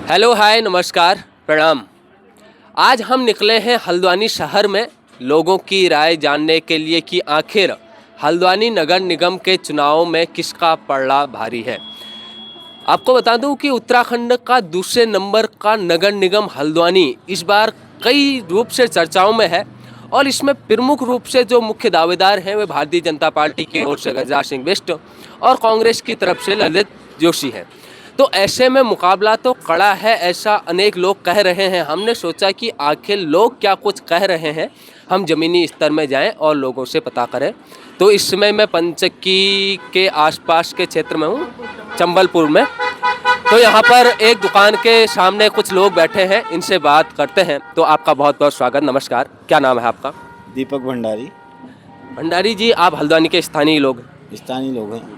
Hello hi नमस्कार प्रणाम। आज हम निकले हैं हल्द्वानी शहर में लोगों की राय जानने के लिए कि आखिर हल्द्वानी नगर निगम के चुनाव में किसका पलड़ा भारी है। आपको बता दूं कि उत्तराखंड का दूसरे नंबर का नगर निगम हल्द्वानी इस बार कई रूप से चर्चाओं में है और इसमें प्रमुख रूप से जो मुख्य दावेदार हैं वे भारतीय जनता पार्टी की ओर से गजराज सिंह बिष्ट और कांग्रेस की तरफ से ललित जोशी हैं। तो ऐसे में मुकाबला तो कड़ा है, ऐसा अनेक लोग कह रहे हैं। हमने सोचा कि आखिर लोग क्या कुछ कह रहे हैं, हम ज़मीनी स्तर में जाएं और लोगों से पता करें। तो इस समय मैं पंचक्की के आसपास के क्षेत्र में हूँ, चंबलपुर में। तो यहाँ पर एक दुकान के सामने कुछ लोग बैठे हैं, इनसे बात करते हैं। तो आपका बहुत बहुत स्वागत, नमस्कार। क्या नाम है आपका? दीपक भंडारी। भंडारी जी, आप हल्द्वानी के स्थानीय लोग हैं।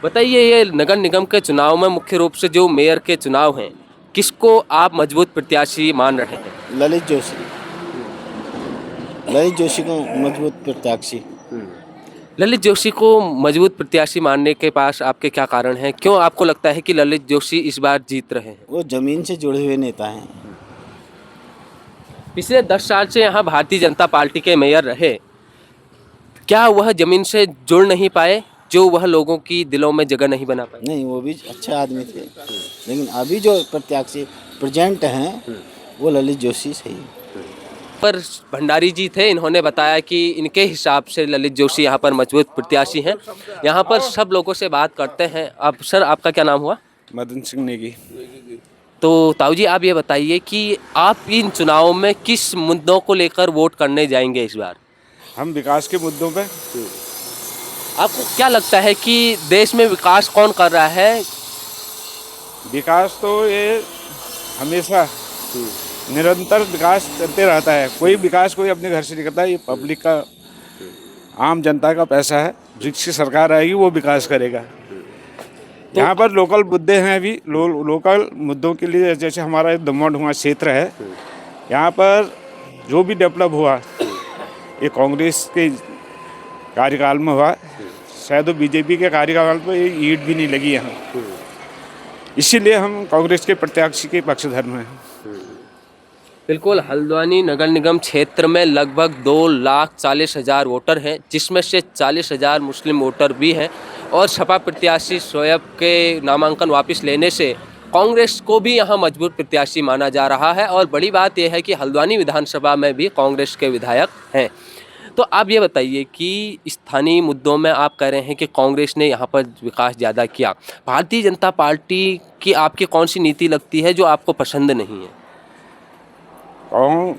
बताइए, ये नगर निगम के चुनाव में मुख्य रूप से जो मेयर के चुनाव हैं, किसको आप मजबूत प्रत्याशी मान रहे हैं? ललित जोशी को मजबूत प्रत्याशी। ललित जोशी को मजबूत प्रत्याशी मानने के पास आपके क्या कारण हैं? क्यों आपको लगता है कि ललित जोशी इस बार जीत रहे हैं? वो जमीन से जुड़े हुए नेता हैं। पिछले 10 साल से यहाँ भारतीय जनता पार्टी के मेयर रहे, क्या वह जमीन से जुड़ नहीं पाए, जो वह लोगों की दिलों में जगह नहीं बना पाए? नहीं, वो भी अच्छे आदमी थे, लेकिन अभी जो प्रत्याशी प्रेजेंट हैं वो ललित जोशी सही है। पर भंडारी जी थे, इन्होंने बताया कि इनके हिसाब से ललित जोशी यहाँ पर मजबूत प्रत्याशी हैं। यहाँ पर सब लोगों से बात करते हैं। अब सर, आपका क्या नाम हुआ? मदन सिंह नेगी। तो ताऊ जी, आप ये बताइए कि आप इन चुनावों में किस मुद्दों को लेकर वोट करने जाएंगे इस बार? हम विकास के मुद्दों पे। आपको क्या लगता है कि देश में विकास कौन कर रहा है? विकास तो ये हमेशा निरंतर विकास चलते रहता है। कोई विकास कोई अपने घर से नहीं करता। ये पब्लिक का, आम जनता का पैसा है। जिसकी सरकार आएगी वो विकास करेगा। यहाँ पर लोकल मुद्दे हैं अभी। लोकल मुद्दों के लिए जैसे हमारा दमोह ढुआ क्षेत्र है, यहाँ पर जो भी डेवलप हुआ ये कांग्रेस के कार्यकाल में हुआ। शायद वो बीजेपी के कार्यकाल पर ईंट भी नहीं लगी यहाँ। इसीलिए हम कांग्रेस के प्रत्याशी के पक्षधर में हैं। बिल्कुल, हल्द्वानी नगर निगम क्षेत्र में लगभग 2,40,000 वोटर हैं, जिसमें से 40,000 मुस्लिम वोटर भी हैं और सपा प्रत्याशी शोएब के नामांकन वापस लेने से कांग्रेस को भी यहाँ मजबूत प्रत्याशी माना जा रहा है। और बड़ी बात यह है कि हल्द्वानी विधानसभा में भी कांग्रेस के विधायक हैं। तो आप ये बताइए कि स्थानीय मुद्दों में आप कह रहे हैं कि कांग्रेस ने यहाँ पर विकास ज़्यादा किया, भारतीय जनता पार्टी की आपकी कौन सी नीति लगती है जो आपको पसंद नहीं है?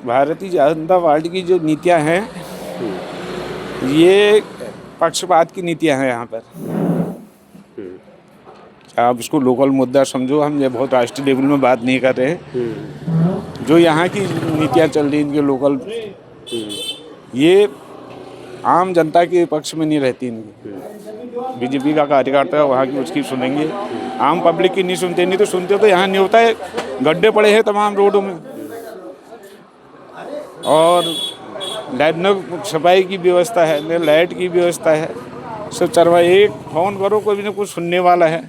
भारतीय जनता पार्टी की जो नीतियाँ हैं ये पक्षपात की नीतियाँ हैं। यहाँ पर आप इसको लोकल मुद्दा समझो, हम ये बहुत राष्ट्रीय लेवल में बात नहीं कर रहे हैं। जो यहाँ की नीतियाँ चल रही इनके लोकल, ये आम जनता के पक्ष में नहीं रहती। इनकी बीजेपी का कार्यकर्ता वहाँ की उसकी सुनेंगे, आम पब्लिक की नहीं सुनते। नहीं तो सुनते तो यहाँ नहीं होता है। गड्ढे पड़े हैं तमाम रोडों में और लाइट सफाई की व्यवस्था है, न लाइट की व्यवस्था है। सब चरवा एक फ़ोन करो कोई न कुछ सुनने वाला है।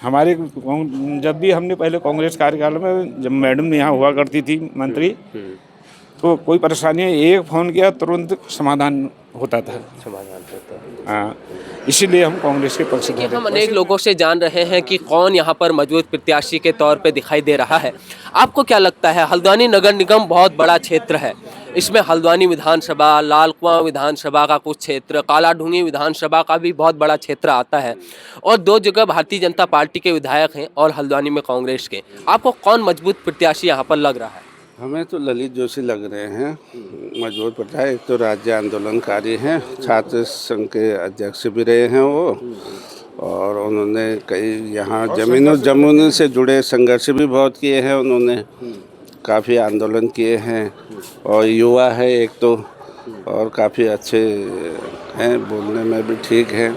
हमारे जब भी हमने पहले कांग्रेस कार्यकाल में, जब मैडम यहाँ हुआ करती थी मंत्री, तो कोई परेशानी है एक फ़ोन किया तुरंत समाधान होता था। हाँ, इसीलिए हम कांग्रेस के पक्ष में। हम अनेक लोगों से जान रहे हैं कि कौन यहाँ पर मजबूत प्रत्याशी के तौर पे दिखाई दे रहा है। आपको क्या लगता है? हल्द्वानी नगर निगम बहुत बड़ा क्षेत्र है, इसमें हल्द्वानी विधानसभा, लाल कुआं विधानसभा का कुछ क्षेत्र, कालाढूंगी विधानसभा का भी बहुत बड़ा क्षेत्र आता है और 2 जगह भारतीय जनता पार्टी के विधायक हैं और हल्द्वानी में कांग्रेस के। आपको कौन मजबूत प्रत्याशी यहाँ पर लग रहा है? हमें तो ललित जोशी लग रहे हैं मजबूत प्रत्याशी। एक तो राज्य आंदोलनकारी हैं, छात्र संघ के अध्यक्ष भी रहे हैं वो, और उन्होंने कई यहाँ जमीन से जुड़े संघर्ष भी बहुत किए हैं। उन्होंने काफ़ी आंदोलन किए हैं और युवा है एक तो, और काफ़ी अच्छे हैं, बोलने में भी ठीक हैं।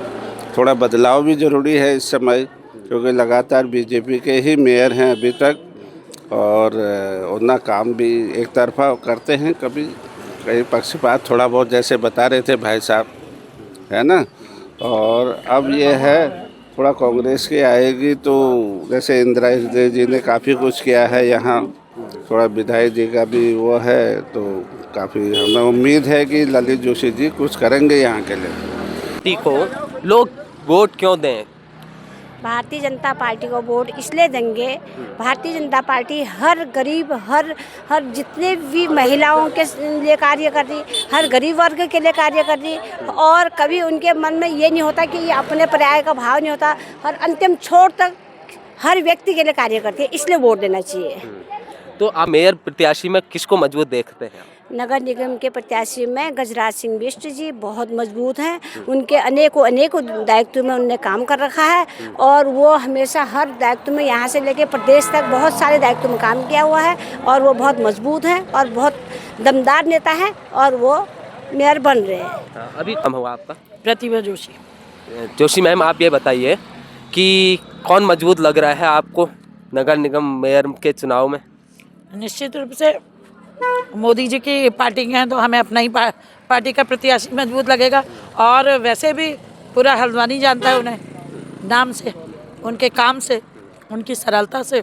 थोड़ा बदलाव भी ज़रूरी है इस समय, क्योंकि लगातार बीजेपी के ही मेयर हैं अभी तक और उतना काम भी एक तरफा करते हैं। कभी कई पक्षपात थोड़ा बहुत, जैसे बता रहे थे भाई साहब, है ना। और अब ये है थोड़ा कांग्रेस की आएगी तो जैसे इंदिरा हृदय जी ने काफ़ी कुछ किया है यहाँ, थोड़ा विधायक जी का भी वो है, तो काफ़ी हमें उम्मीद है कि ललित जोशी जी कुछ करेंगे यहाँ के लिए। पार्टी को लोग वोट क्यों दें? भारतीय जनता पार्टी को वोट इसलिए देंगे, भारतीय जनता पार्टी हर गरीब हर जितने भी महिलाओं के लिए कार्य कर रही, हर गरीब वर्ग के लिए कार्य कर रही, और कभी उनके मन में ये नहीं होता कि ये अपने पर्याय का भाव नहीं होता, और अंतिम छोर तक हर व्यक्ति के लिए कार्य करती है, इसलिए वोट देना चाहिए। तो आप मेयर प्रत्याशी में किसको मजबूत देखते हैं? नगर निगम के प्रत्याशी में गजराज सिंह बिष्ट जी बहुत मजबूत हैं। उनके अनेकों दायित्व में उनने काम कर रखा है, और वो हमेशा हर दायित्व में यहाँ से लेके प्रदेश तक बहुत सारे दायित्व में काम किया हुआ है, और वो बहुत मजबूत हैं और बहुत दमदार नेता हैं, और वो मेयर बन रहे हैं। अभी कम हुआ आपका? प्रतिभा जोशी। जोशी मैम, आप ये बताइए कि कौन मजबूत लग रहा है आपको नगर निगम मेयर के चुनाव में? निश्चित रूप से मोदी जी की पार्टी के हैं तो हमें अपना ही पार्टी का प्रत्याशी मजबूत लगेगा, और वैसे भी पूरा हल्द्वानी जानता है उन्हें, नाम से, उनके काम से, उनकी सरलता से।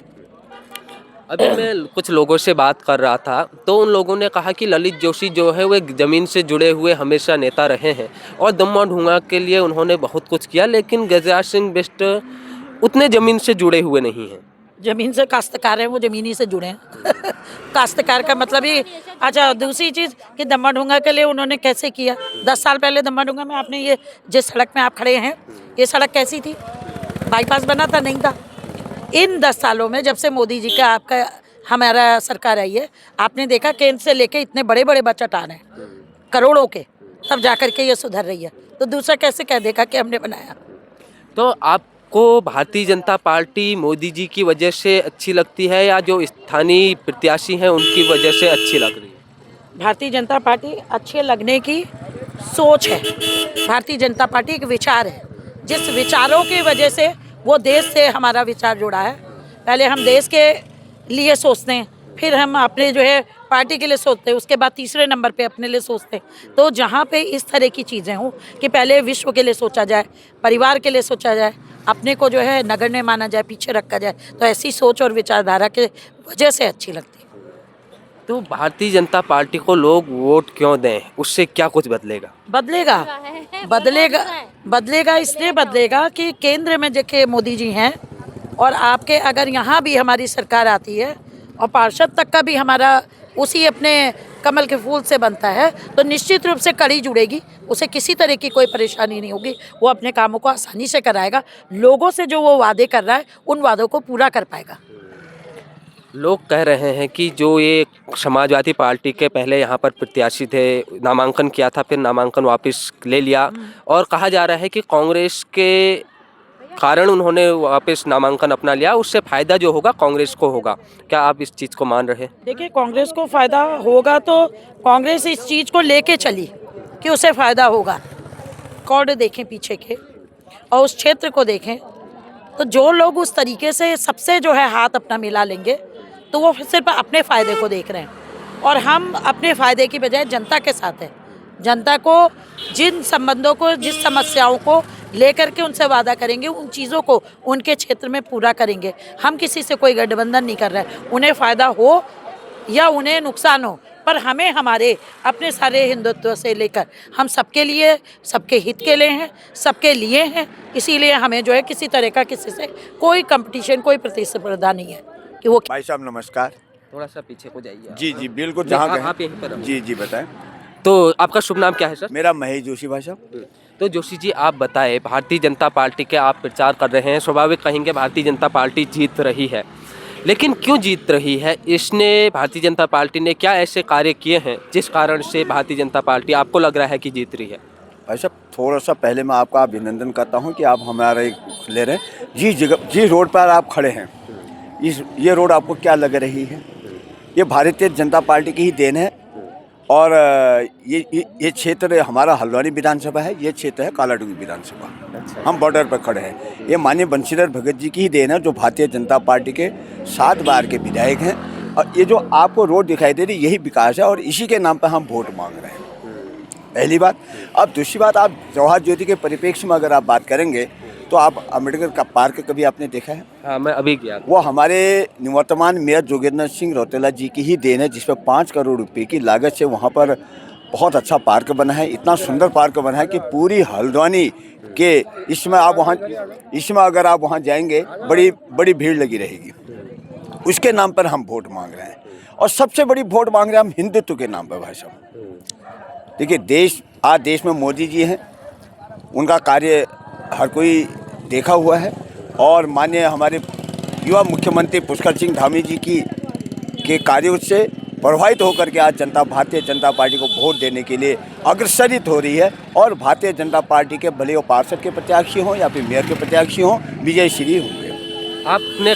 अभी मैं कुछ लोगों से बात कर रहा था तो उन लोगों ने कहा कि ललित जोशी जो है वो एक ज़मीन से जुड़े हुए हमेशा नेता रहे हैं, और दम्मा ढूंगा के लिए उन्होंने बहुत कुछ किया, लेकिन गजराज सिंह बिष्ट उतने ज़मीन से जुड़े हुए नहीं हैं। ज़मीन से काश्तकार हैं, वो ज़मीनी से जुड़े हैं। काश्तकार का मतलब ही। अच्छा, दूसरी चीज़ कि दम्मा ढूंगा के लिए उन्होंने कैसे किया। 10 साल पहले दम्मा ढूंगा में आपने ये जिस सड़क में आप खड़े हैं, ये सड़क कैसी थी? बाईपास बना था? नहीं था। इन 10 सालों में जब से मोदी जी का आपका हमारा सरकार आई है, आपने देखा केंद्र से लेके इतने बड़े बड़े बजट आ रहे हैं करोड़ों के, तब जा कर के ये सुधर रही है। तो दूसरा कैसे कह देगा कि हमने बनाया? तो आपको भारतीय जनता पार्टी मोदी जी की वजह से अच्छी लगती है, या जो स्थानीय प्रत्याशी हैं उनकी वजह से अच्छी लग रही है? भारतीय जनता पार्टी अच्छे लगने की सोच है। भारतीय जनता पार्टी एक विचार है, जिस विचारों की वजह से वो देश से हमारा विचार जुड़ा है। पहले हम देश के लिए सोचते हैं, फिर हम अपने जो है पार्टी के लिए सोचते हैं, उसके बाद तीसरे नंबर पे अपने लिए सोचते हैं। तो जहाँ पे इस तरह की चीज़ें हों कि पहले विश्व के लिए सोचा जाए, परिवार के लिए सोचा जाए, अपने को जो है नगण्य माना जाए, पीछे रखा जाए, तो ऐसी सोच और विचारधारा के वजह से अच्छी लगती है। तो भारतीय जनता पार्टी को लोग वोट क्यों दें? उससे क्या कुछ बदलेगा? बदलेगा इसलिए बदलेगा कि केंद्र में देखिए मोदी जी हैं, और आपके अगर यहाँ भी हमारी सरकार आती है और पार्षद तक का भी हमारा उसी अपने कमल के फूल से बनता है, तो निश्चित रूप से कड़ी जुड़ेगी, उसे किसी तरह की कोई परेशानी नहीं होगी, वो अपने कामों को आसानी से कराएगा। लोगों से जो वो वादे कर रहा है उन वादों को पूरा कर पाएगा। लोग कह रहे हैं कि जो ये समाजवादी पार्टी के पहले यहाँ पर प्रत्याशी थे, नामांकन किया था, फिर नामांकन वापस ले लिया, और कहा जा रहा है कि कांग्रेस के कारण उन्होंने वापस नामांकन अपना लिया, उससे फ़ायदा जो होगा कांग्रेस को होगा। क्या आप इस चीज़ को मान रहे हैं? देखिए, कांग्रेस को फ़ायदा होगा तो कांग्रेस इस चीज़ को लेके चली कि उसे फ़ायदा होगा। कॉर्ड देखें पीछे के और उस क्षेत्र को देखें, तो जो लोग उस तरीके से सबसे जो है हाथ अपना मिला लेंगे, तो वो सिर्फ अपने फ़ायदे को देख रहे हैं, और हम अपने फ़ायदे की बजाय जनता के साथ हैं। जनता को जिन संबंधों को, जिस समस्याओं को लेकर के उनसे वादा करेंगे, उन चीज़ों को उनके क्षेत्र में पूरा करेंगे। हम किसी से कोई गठबंधन नहीं कर रहे हैं। उन्हें फ़ायदा हो या उन्हें नुकसान हो, पर हमें हमारे अपने सारे हिंदुत्व से लेकर हम सबके लिए, सबके हित के लिए हैं, सबके लिए हैं। इसीलिए हमें जो है किसी तरह का किसी से कोई कंपटीशन, कोई प्रतिस्पर्धा नहीं है कि वो। भाई साहब नमस्कार। थोड़ा सा पीछे को जाइए। जी जी बिल्कुल, जहाँ आप यहीं पर जी जी बताएं। तो आपका शुभ नाम क्या है सर? मेरा महेश जोशी भाई साहब। तो जोशी जी, आप बताएं, भारतीय जनता पार्टी के आप प्रचार कर रहे हैं, स्वाभाविक कहेंगे भारतीय जनता पार्टी जीत रही है, लेकिन क्यों जीत रही है? इसने भारतीय जनता पार्टी ने क्या ऐसे कार्य किए हैं जिस कारण से भारतीय जनता पार्टी आपको लग रहा है कि जीत रही है? भाई साहब, थोड़ा सा पहले मैं आपका अभिनंदन करता हूँ कि आप हमारे ले रहे हैं जी जगह, जी रोड पर आप खड़े हैं। ये रोड आपको क्या लग रही है? ये भारतीय जनता पार्टी की ही देन है, और ये क्षेत्र हमारा हल्द्वानी विधानसभा है, ये क्षेत्र है कालाडूंगी विधानसभा। हम बॉर्डर पर खड़े हैं। ये माननीय बंशीधर भगत जी की ही देन है, जो भारतीय जनता पार्टी के 7 बार के विधायक हैं, और ये जो आपको रोड दिखाई दे रही यही विकास है, और इसी के नाम पर हम वोट मांग रहे हैं। पहली बात। अब दूसरी बात, आप जवाहर ज्योति के परिप्रेक्ष्य में अगर आप बात करेंगे तो आप अम्बेडकर का पार्क कभी आपने देखा है? हाँ, मैं अभी गया था। वो हमारे निवर्तमान मेयर जोगेंद्र सिंह रौतेला जी की ही देन है, जिसपे 5 करोड़ रुपए की लागत से वहाँ पर बहुत अच्छा पार्क बना है। इतना सुंदर पार्क बना है कि पूरी हल्द्वानी के इसमें अगर आप वहाँ जाएंगे बड़ी बड़ी भीड़ लगी रहेगी। उसके नाम पर हम वोट मांग रहे हैं, और सबसे बड़ी वोट मांग रहे हैं हम हिंदुत्व के नाम पर। भाई साहब देखिए, आज देश में मोदी जी हैं, उनका कार्य हर कोई देखा हुआ है, और माननीय हमारे युवा मुख्यमंत्री पुष्कर सिंह धामी जी के कार्यों से प्रभावित होकर के आज भारतीय जनता पार्टी को वोट देने के लिए अग्रसरित हो रही है। और भारतीय जनता पार्टी के भले वो पार्षद के प्रत्याशी हों या फिर मेयर के प्रत्याशी हों, विजय श्री होंगे। आपने